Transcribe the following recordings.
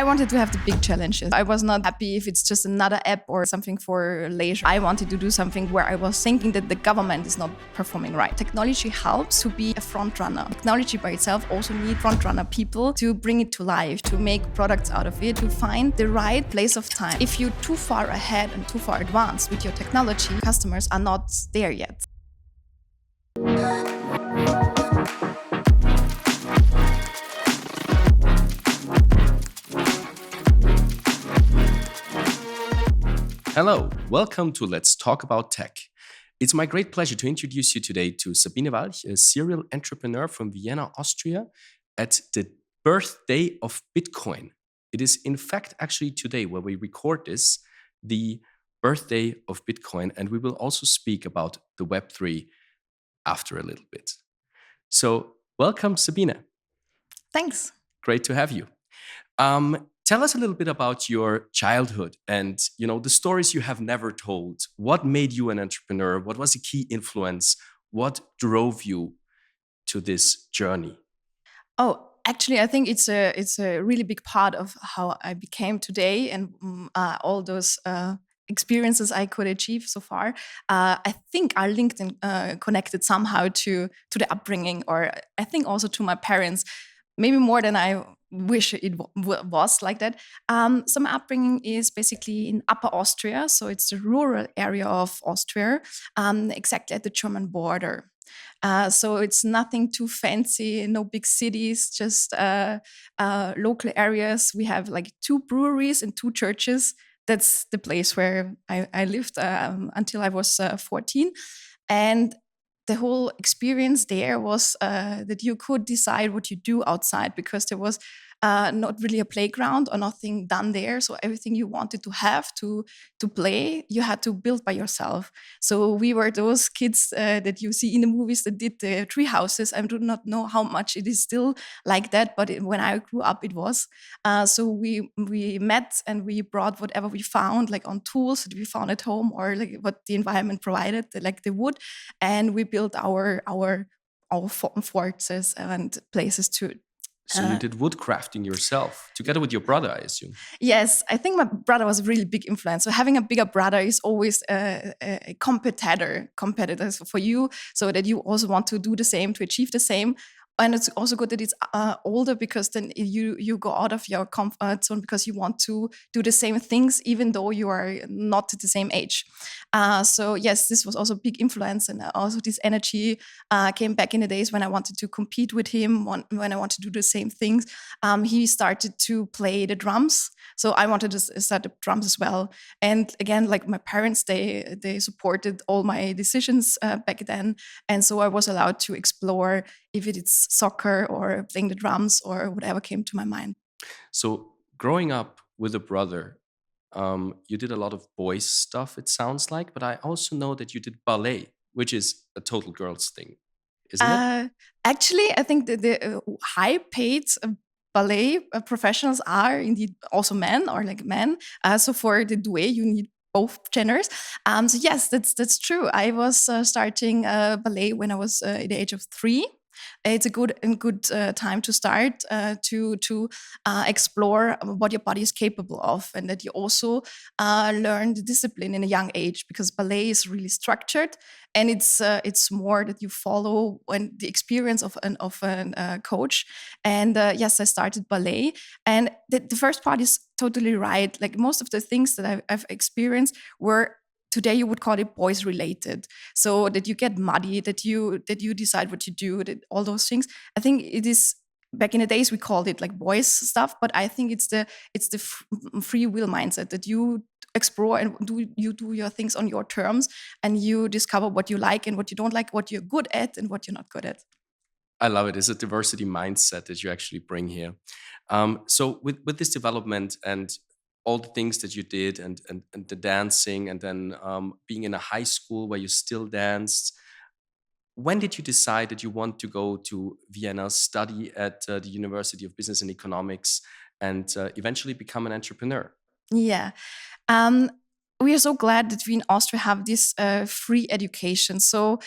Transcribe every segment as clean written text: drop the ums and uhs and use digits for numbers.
I wanted to have the big challenges. I was not happy if it's just another app or something for leisure. I wanted to do something where I was thinking that the government is not performing right. Technology helps to be a front runner. Technology by itself also needs front runner people to bring it to life, to make products out of it, to find the right place of time. If you're too far ahead and too far advanced with your technology, customers are not there yet. Hello, welcome to Let's Talk About Tech. It's my great pleasure to introduce you today to Sabine Walch, a serial entrepreneur from Vienna, Austria, at the birthday of Bitcoin. It is in fact actually today where we record this, the birthday of Bitcoin, and we will also speak about the Web3 after a little bit. So welcome, Sabine. Thanks. Great to have you. Tell us a little bit about your childhood and, the stories you have never told. What made you an entrepreneur? What was the key influence? What drove you to this journey? Oh, actually, I think it's a really big part of how I became today and all those experiences I could achieve so far. I think are linked and connected somehow to the upbringing, or I think also to my parents. Maybe more than I wish it was like that. So my upbringing is basically in Upper Austria, so it's the rural area of Austria, exactly at the German border. So it's nothing too fancy, no big cities, just local areas. We have like 2 breweries and 2 churches. That's the place where I lived until I was 14. And the whole experience there was that you could decide what you do outside, because there was not really a playground or nothing done there. So everything you wanted to have to play, you had to build by yourself. So we were those kids that you see in the movies that did the tree houses. I do not know how much it is still like that, but when I grew up, it was. So we met and we brought whatever we found, like on tools that we found at home, or like what the environment provided, like the wood, and we built our forts and places to. So you did woodcrafting yourself, together with your brother, I assume. Yes, I think my brother was a really big influence. So having a bigger brother is always a competitor for you, so that you also want to do the same, to achieve the same. And it's also good that it's older, because then you go out of your comfort zone, because you want to do the same things, even though you are not at the same age. So yes, this was also a big influence. And also this energy came back in the days when I wanted to compete with him, when I wanted to do the same things. He started to play the drums. So I wanted to start the drums as well. And again, like my parents, they supported all my decisions back then. And so I was allowed to explore, if it's soccer or playing the drums or whatever came to my mind. So growing up with a brother, you did a lot of boys stuff, it sounds like, but I also know that you did ballet, which is a total girls thing, isn't it? Actually, I think the high-paid ballet professionals are indeed also men, or like men. So for the duet, you need both genders. So yes, that's true. I was starting ballet when I was at the age of 3. It's a good time to start to explore what your body is capable of, and that you also learn the discipline in a young age, because ballet is really structured, and it's more that you follow when the experience of a coach. And yes, I started ballet, and the first part is totally right. Like most of the things that I've experienced were, today you would call it boys related, so that you get muddy, that you decide what you do, that all those things. I think it is, back in the days we called it like boys stuff, but I think it's the free will mindset, that you explore and do your things on your terms, and you discover what you like and what you don't like, what you're good at and what you're not good at. I love it. It's a diversity mindset that you actually bring here. So with this development and all the things that you did, and the dancing, and then being in a high school where you still danced, when did you decide that you want to go to Vienna, study at the University of Business and Economics, and eventually become an entrepreneur? Yeah. Um, we are so glad that we in Austria have this free education. So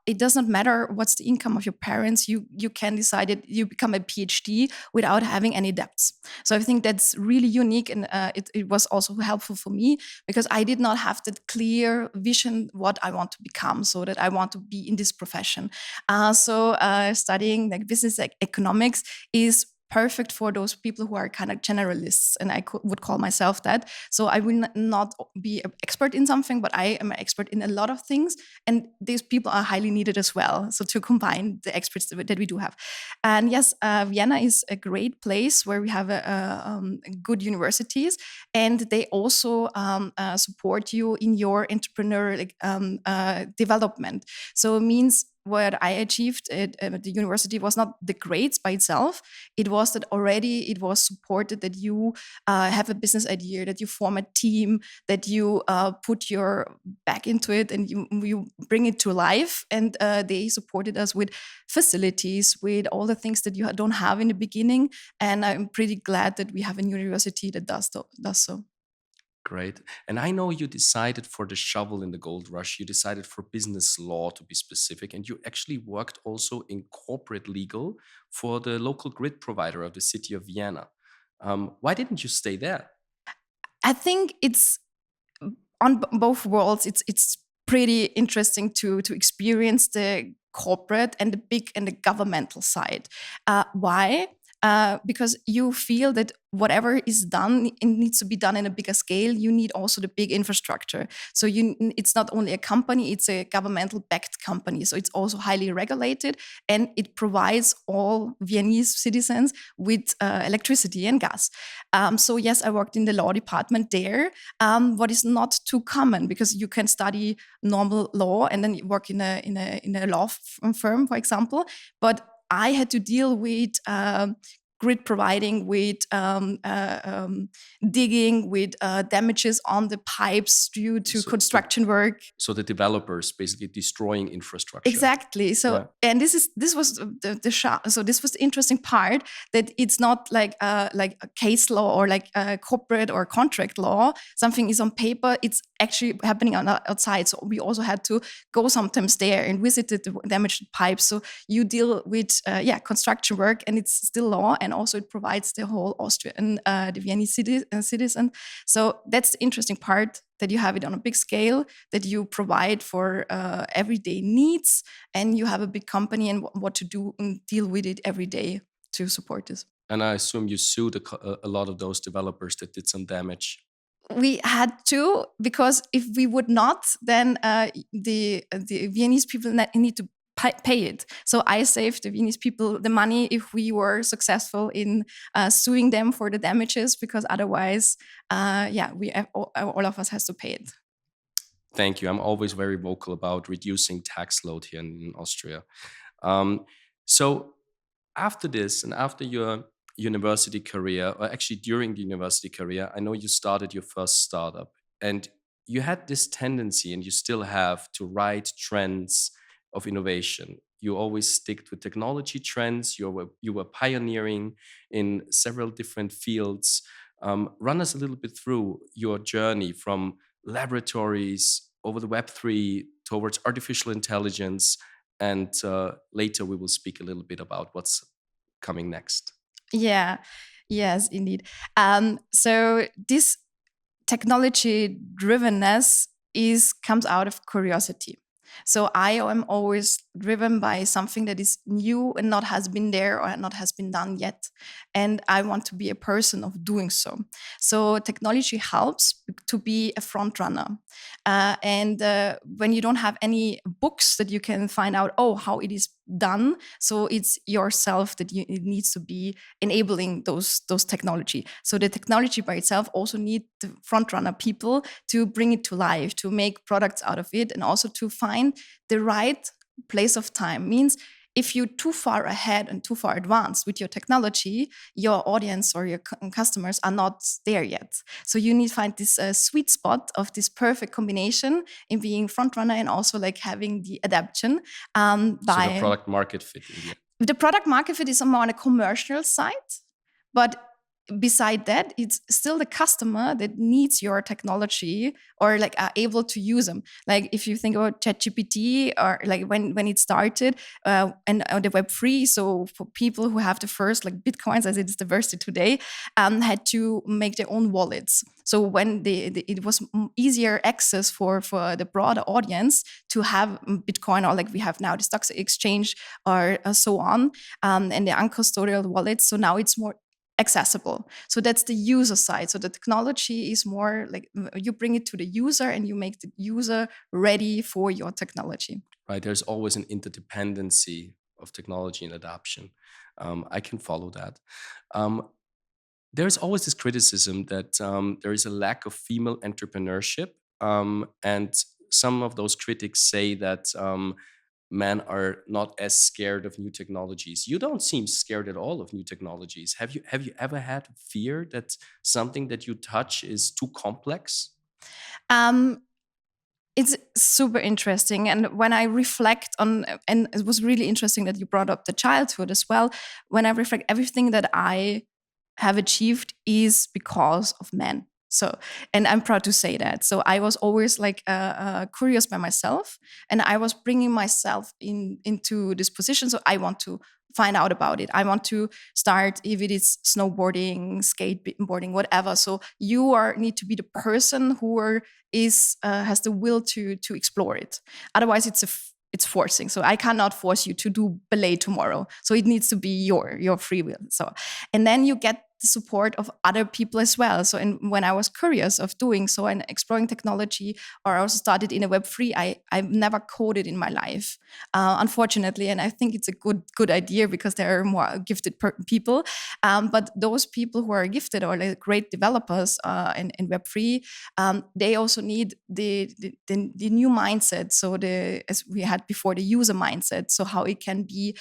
it does not matter what's the income of your parents. You can decide that you become a PhD without having any debts. So I think that's really unique, and it was also helpful for me because I did not have that clear vision what I want to become, so that I want to be in this profession. So studying like business economics is perfect for those people who are kind of generalists, and I would call myself that. So I will not be an expert in something, but I am an expert in a lot of things, and these people are highly needed as well. So to combine the experts that we do have, and yes, Vienna is a great place where we have good universities, and they also support you in your entrepreneurial development. So it means what I achieved at the university was not the grades by itself. It was that already it was supported that you have a business idea, that you form a team, that you put your back into it, and you bring it to life. And they supported us with facilities, with all the things that you don't have in the beginning. And I'm pretty glad that we have a university that does so. Great. And I know you decided for the shovel in the gold rush, you decided for business law to be specific, and you actually worked also in corporate legal for the local grid provider of the city of Vienna. Why didn't you stay there? I think it's on both worlds. It's pretty interesting to experience the corporate and the big and the governmental side. Why? Because you feel that whatever is done, it needs to be done in a bigger scale. You need also the big infrastructure. So it's not only a company, it's a governmental backed company. So it's also highly regulated, and it provides all Viennese citizens with electricity and gas. So yes, I worked in the law department there. What is not too common, because you can study normal law and then you work in a law firm, for example. But I had to deal with grid providing, with digging, with damages on the pipes due to construction work. So the developers basically destroying infrastructure. Exactly. So Yeah. and this was so this was the interesting part, that it's not like a case law or like a corporate or contract law. Something is on paper, it's actually happening outside. So we also had to go sometimes there and visit the damaged pipes. So you deal with construction work, and it's still law, and also it provides the whole Austrian the Viennese citizen. So that's the interesting part, that you have it on a big scale, that you provide for everyday needs, and you have a big company and what to do and deal with it every day to support this. And I assume you sued a lot of those developers that did some damage. We had to, because if we would not, then the Viennese people need to pay it. So I saved the Viennese people the money if we were successful in suing them for the damages, because otherwise, we have, all of us has to pay it. Thank you. I'm always very vocal about reducing tax load here in Austria. So after this and after your university career, or actually during the university career, I know you started your first startup, and you had this tendency, and you still have, to ride trends of innovation. You always stick to technology trends. You were pioneering in several different fields. Run us a little bit through your journey from laboratories over the Web3 towards artificial intelligence, and later we will speak a little bit about what's coming next. Yeah, yes, indeed. So this technology drivenness comes out of curiosity. So I am always driven by something that is new and not has been there or not has been done yet. And I want to be a person of doing so. So technology helps to be a front runner. And when you don't have any books that you can find out, how it is done, so it's yourself that it needs to be enabling those technology. So the technology by itself also need the front runner people to bring it to life, to make products out of it, and also to find the right place of time. Means if you're too far ahead and too far advanced with your technology, your audience or your customers are not there yet. So you need to find this sweet spot of this perfect combination in being front runner and also like having the adaptation. So the product market fit. The product market fit is more on a commercial side, but beside that, it's still the customer that needs your technology or like are able to use them. Like if you think about ChatGPT or like when it started and the Web3, so for people who have the first like Bitcoins as it's the version today, had to make their own wallets. So when it was easier access for the broader audience to have Bitcoin, or like we have now the stock exchange or so on, and the uncustodial wallets. So now it's more accessible. So that's the user side. So the technology is more like you bring it to the user and you make the user ready for your technology. Right. There's always an interdependency of technology and adoption. I can follow that. There's always this criticism that there is a lack of female entrepreneurship. And some of those critics say that men are not as scared of new technologies. You don't seem scared at all of new technologies. Have you ever had fear that something that you touch is too complex? Um, it's super interesting. And when I reflect on, and it was really interesting that you brought up the childhood as well. When I reflect, everything that I have achieved is because of men. So, and I'm proud to say that. So I was always like curious by myself, and I was bringing myself into this position. So I want to find out about it. I want to start, if it is snowboarding, skateboarding, whatever. So you need to be the person who has the will to explore it. Otherwise, it's forcing. So I cannot force you to do ballet tomorrow. So it needs to be your free will. So, and then you get the support of other people as well. So, and when I was curious of doing so and exploring technology, or I also started in a Web3, I've never coded in my life, unfortunately. And I think it's a good idea because there are more gifted people. But those people who are gifted or like great developers in Web3, they also need the new mindset. So as we had before, the user mindset. So how it can be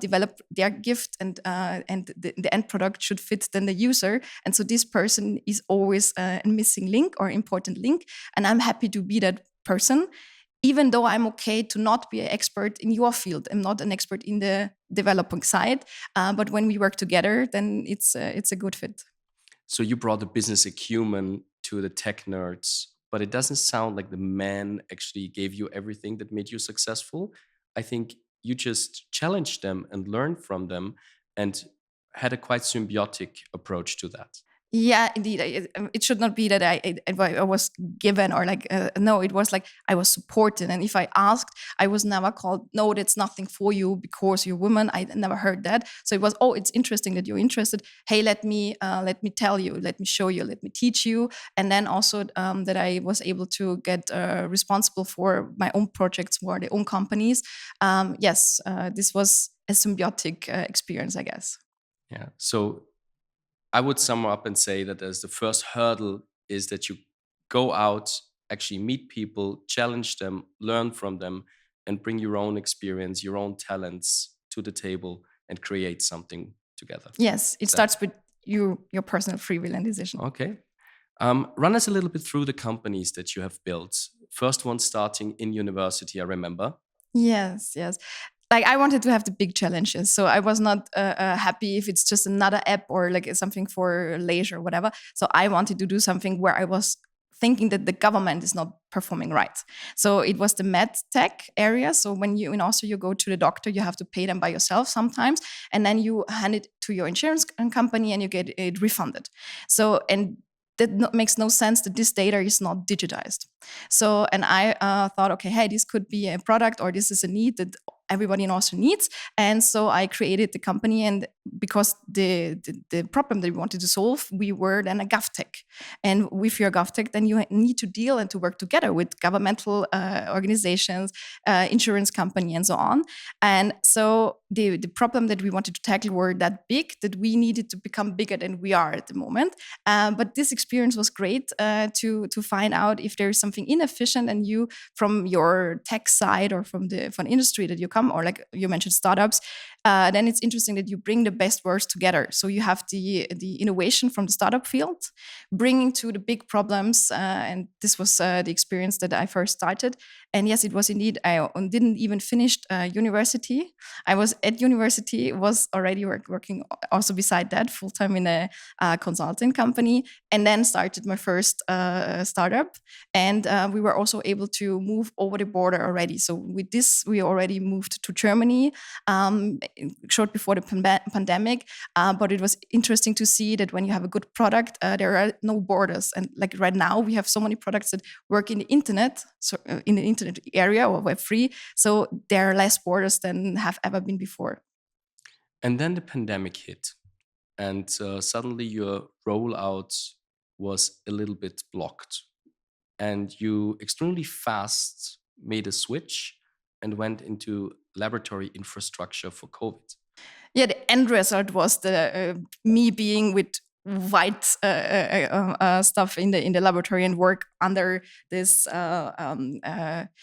develop their gift, and the end product should fit then the user. And so this person is always a missing link or important link. And I'm happy to be that person, even though I'm okay to not be an expert in your field. I'm not an expert in the developing side. But when we work together, then it's a good fit. So you brought the business acumen to the tech nerds, but it doesn't sound like the men actually gave you everything that made you successful. I think you just challenged them and learned from them and had a quite symbiotic approach to that. Yeah, indeed. It should not be that I was given or like, no, it was like I was supported. And if I asked, I was never called, no, that's nothing for you because you're woman. I never heard that. So it was, oh, it's interesting that you're interested. Hey, let me tell you, let me show you, let me teach you. And then also that I was able to get responsible for my own projects, for their own companies. Yes, this was a symbiotic experience, I guess. Yeah. So I would sum up and say that as the first hurdle is that you go out, actually meet people, challenge them, learn from them, and bring your own experience, your own talents to the table and create something together. Yes, it starts with your personal free will and decision. Okay. Run us a little bit through the companies that you have built. First one starting in university, I remember. Yes. Like I wanted to have the big challenges, so I was not happy if it's just another app or like something for leisure or whatever. So I wanted to do something where I was thinking that the government is not performing right. So it was the MedTech area. So when you in Austria you go to the doctor, you have to pay them by yourself sometimes, and then you hand it to your insurance company and you get it refunded. So and that makes no sense that this data is not digitized. So, and I thought, okay, hey, this could be a product or this is a need that everybody in Austria needs. And so I created the company, and because the problem that we wanted to solve, we were then a GovTech. And with your GovTech, then you need to deal and to work together with governmental organizations, insurance company, and so on. And so the problem that we wanted to tackle were that big that we needed to become bigger than we are at the moment. But this experience was great to find out if there is something inefficient, and you from your tech side or from industry that you come, or like you mentioned startups, then it's interesting that you bring the best words together. So you have the innovation from the startup field, bringing to the big problems, and this was the experience that I first started. And yes, it was indeed. I didn't even finish university. I was at university, was already working also beside that full time in a consulting company, and then started my first startup. And we were also able to move over the border already. So with this, we already moved to Germany short before the pandemic. But it was interesting to see that when you have a good product, there are no borders. And like right now, we have so many products that work in the internet, so in the internet area or Web3. So there are less borders than have ever been before. And then the pandemic hit, and suddenly your rollout was a little bit blocked. And you extremely fast made a switch and went into laboratory infrastructure for COVID. Yeah, the end result was the me being with white stuff in the laboratory and work under this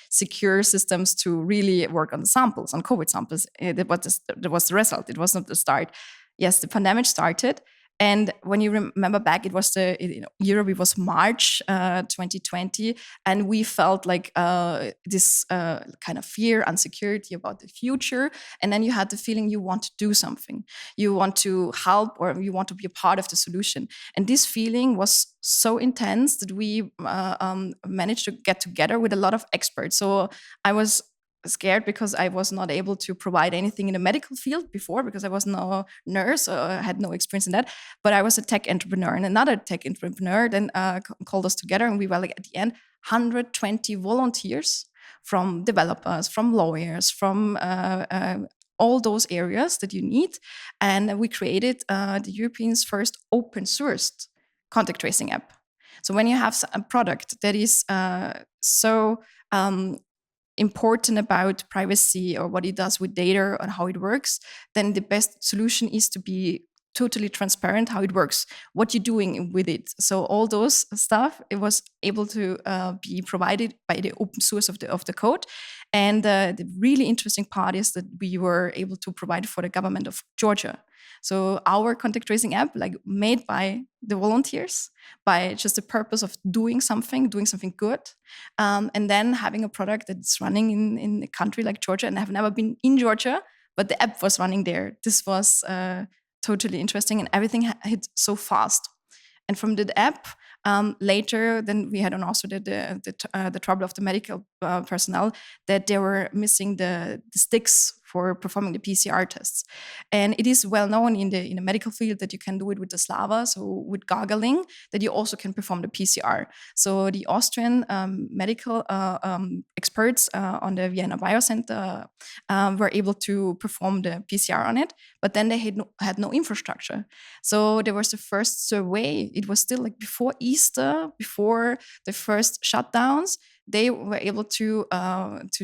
secure systems to really work on the samples, on COVID samples. That was the result. It was not the start. Yes, the pandemic started. And when you remember back, it was Europe. It was March 2020, and we felt like this kind of fear, insecurity about the future. And then you had the feeling you want to do something, you want to help, or you want to be a part of the solution. And this feeling was so intense that we managed to get together with a lot of experts. So I was scared because I was not able to provide anything in the medical field before, because I was no nurse or I had no experience in that. But I was a tech entrepreneur, and another tech entrepreneur then called us together, and we were like at the end 120 volunteers from developers, from lawyers, from all those areas that you need. And we created the European's first open sourced contact tracing app. So when you have a product that is so important about privacy or what it does with data and how it works, then the best solution is to be totally transparent how it works, what you're doing with it. So all those stuff, it was able to be provided by the open source of the code. And the really interesting part is that we were able to provide for the government of Georgia. So our contact tracing app, like made by the volunteers, by just the purpose of doing something good, and then having a product that's running in a country like Georgia. And I've never been in Georgia, but the app was running there. This was totally interesting, and everything hit so fast. And from the app, later, then we had also the trouble of the medical personnel, that they were missing the sticks for performing the PCR tests. And it is well known in the medical field that you can do it with the Slava, so with gargling, that you also can perform the PCR. So the Austrian medical experts on the Vienna Biocenter were able to perform the PCR on it, but then they had no infrastructure. So there was the first survey. It was still like before Easter, before the first shutdowns. They were able to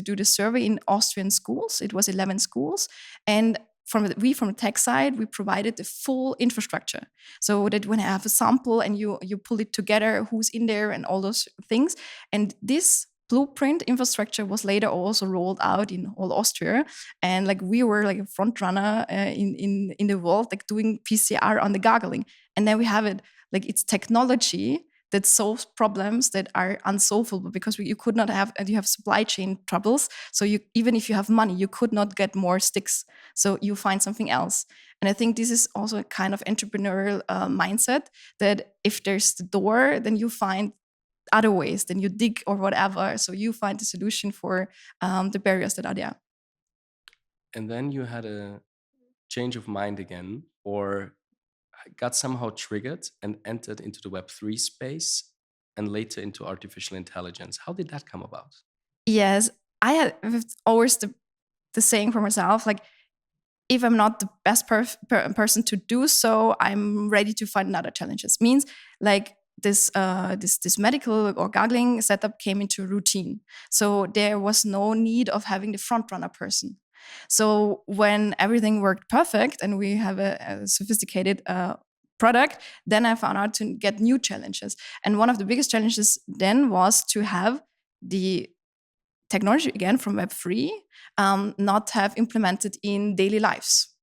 do the survey in Austrian schools. It was 11 schools, and from the tech side, we provided the full infrastructure, so that when I have a sample and you pull it together, who's in there and all those things. And this blueprint infrastructure was later also rolled out in all Austria, and like we were like a front runner in the world, like doing PCR on the gargling. And then we have it, like it's technology that solves problems that are unsolvable, because you could not have, you have supply chain troubles. So even if you have money, you could not get more sticks. So you find something else. And I think this is also a kind of entrepreneurial mindset, that if there's the door, then you find other ways, then you dig or whatever. So you find the solution for the barriers that are there. And then you had a change of mind again, or got somehow triggered and entered into the Web3 space and later into artificial intelligence. How did that come about? Yes, I had always the saying for myself, like, if I'm not the best person to do so, I'm ready to find other challenges. Means like this medical or gargling setup came into routine. So there was no need of having the front runner person. So when everything worked perfect and we have a sophisticated product, then I found out to get new challenges. And one of the biggest challenges then was to have the technology again from Web3 not have implemented in daily lives.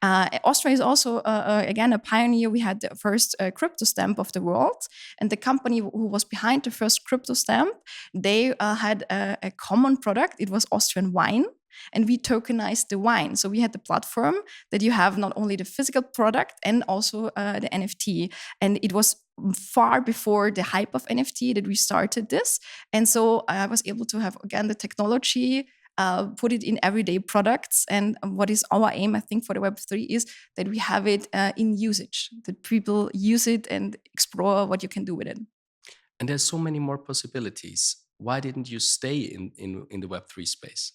Austria is also, again, a pioneer. We had the first crypto stamp of the world. And the company who was behind the first crypto stamp, they had a common product. It was Austrian wine. And we tokenized the wine. So we had the platform that you have not only the physical product and also the NFT. And it was far before the hype of NFT that we started this. And so I was able to have, again, the technology, put it in everyday products. And what is our aim, I think, for the Web3 is that we have it in usage, that people use it and explore what you can do with it. And there's so many more possibilities. Why didn't you stay in the Web3 space?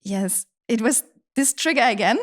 Yes, it was this trigger again.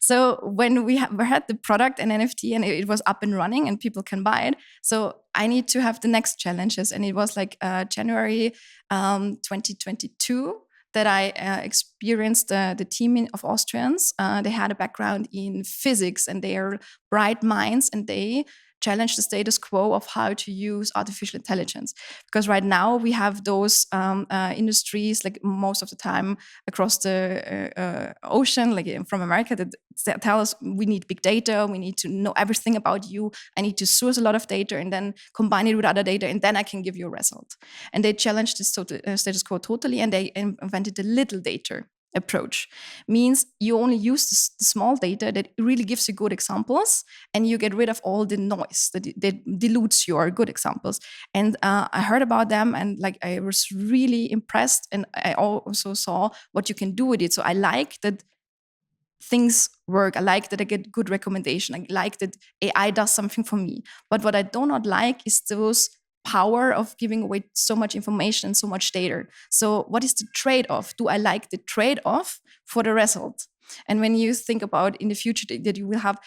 So when we had the product and NFT and it was up and running and people can buy it, so I need to have the next challenges. And it was like January 2022 that I experienced the team of Austrians. They had a background in physics and they are bright minds, and they challenge the status quo of how to use artificial intelligence. Because right now we have those industries, like most of the time across the ocean, like from America, that tell us we need big data, we need to know everything about you, I need to source a lot of data and then combine it with other data, and then I can give you a result. And they challenged this status quo totally, and they invented the little data approach. Means you only use the small data that really gives you good examples, and you get rid of all the noise that dilutes your good examples. And I heard about them, and like I was really impressed, and I also saw what you can do with it. So I like that things work. I like that I get good recommendation. I like that AI does something for me. But what I do not like is those power of giving away so much information and so much data. So what is the trade-off? Do I like the trade-off for the result? And when you think about in the future that you will have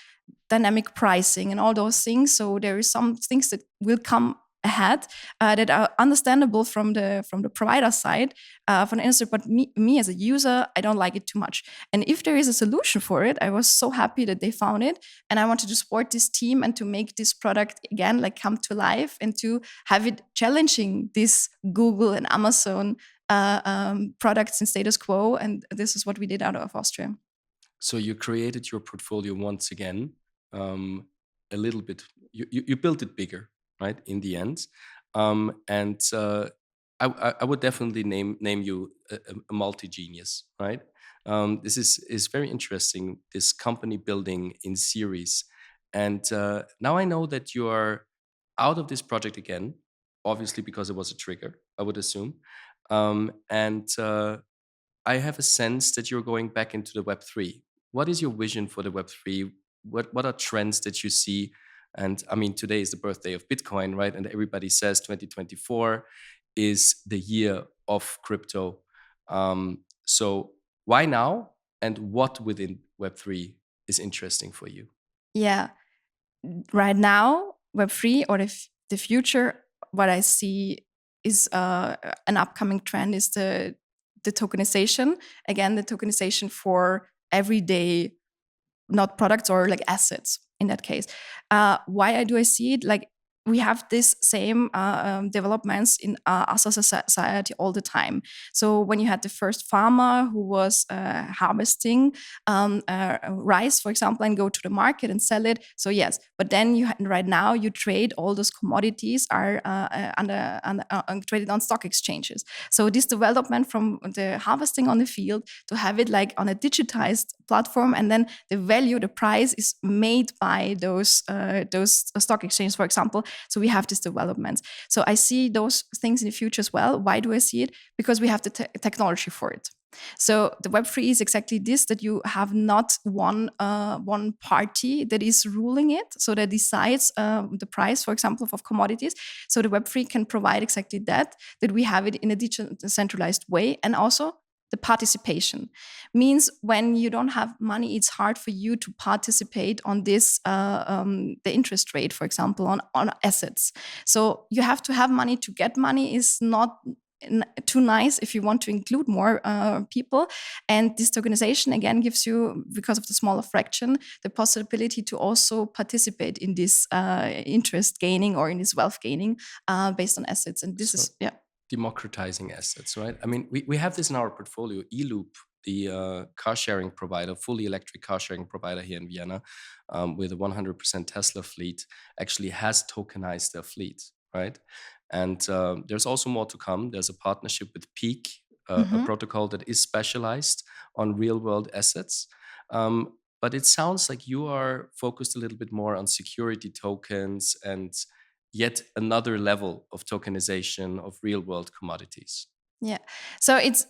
dynamic pricing and all those things, so there is some things that will come ahead that are understandable from the provider side, from the industry, but me as a user, I don't like it too much. And if there is a solution for it, I was so happy that they found it, and I wanted to support this team and to make this product again like come to life and to have it challenging this Google and Amazon products in status quo. And this is what we did out of Austria. So you created your portfolio once again, a little bit. You built it bigger, right? In the end, and I would definitely name you a multi genius, right? This is very interesting. This company building in series, and now I know that you are out of this project again, obviously because it was a trigger, I would assume, and I have a sense that you're going back into the Web3. What is your vision for the Web3? What are trends that you see? And I mean, today is the birthday of Bitcoin, right? And everybody says 2024 is the year of crypto. So why now? And what within Web3 is interesting for you? Yeah, right now, Web3 or the future, what I see is an upcoming trend is the tokenization. Again, the tokenization for everyday, not products or like assets in that case. Why do I see it? Like we have this same developments in us as a society all the time. So when you had the first farmer who was harvesting rice, for example, and go to the market and sell it. So yes, but then right now you trade all those commodities are traded on stock exchanges. So this development from the harvesting on the field to have it like on a digitized platform, and then the value, the price is made by those stock exchanges, for example. So we have these developments. So I see those things in the future as well. Why do I see it? Because we have the technology for it. So the Web3 is exactly this, that you have not one party that is ruling it, so that decides the price, for example, of commodities. So the Web3 can provide exactly that we have it in a decentralized way, and also the participation means when you don't have money, it's hard for you to participate on this, the interest rate, for example, on assets. So you have to have money to get money is not too nice if you want to include more people. And this tokenization again gives you, because of the smaller fraction, the possibility to also participate in this interest gaining or in this wealth gaining based on assets. And this is democratizing assets, right? I mean, we have this in our portfolio, eLoop. the car sharing provider, fully electric car sharing provider here in Vienna, with a 100% Tesla fleet, actually has tokenized their fleet, right? And there's also more to come. There's a partnership with Peak, a Mhm. protocol that is specialized on real world assets. But it sounds like you are focused a little bit more on security tokens and yet another level of tokenization of real world commodities. Yeah. So it's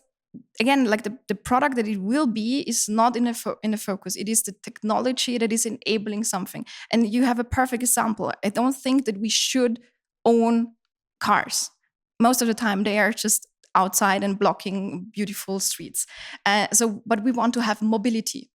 again like the product that it will be is not in a focus. It is the technology that is enabling something. And you have a perfect example. I don't think that we should own cars. Most of the time they are just outside and blocking beautiful streets. But we want to have mobility.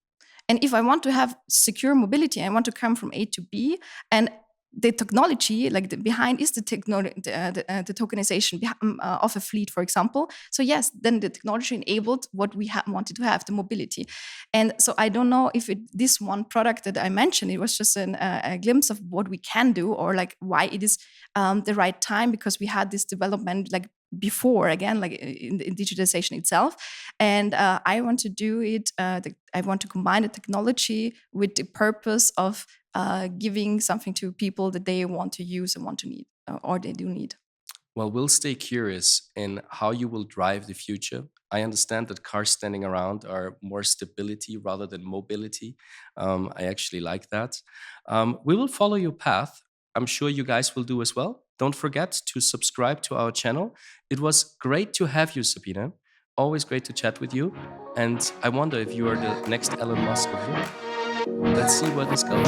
And if I want to have secure mobility, I want to come from A to B, and the technology, like behind, is the tokenization of a fleet, for example. So yes, then the technology enabled what we wanted to have, the mobility. And so I don't know if this one product that I mentioned, it was just a glimpse of what we can do, or like why it is the right time, because we had this development like before, again, like in digitalization itself. And I want to do it, I want to combine the technology with the purpose of giving something to people that they want to use and want to need, or they do need. Well, we'll stay curious in how you will drive the future. I understand that cars standing around are more stability rather than mobility. I actually like that. We will follow your path. I'm sure you guys will do as well. Don't forget to subscribe to our channel. It was great to have you, Sabine. Always great to chat with you. And I wonder if you are the next Elon Musk of Europe. Let's see where this goes.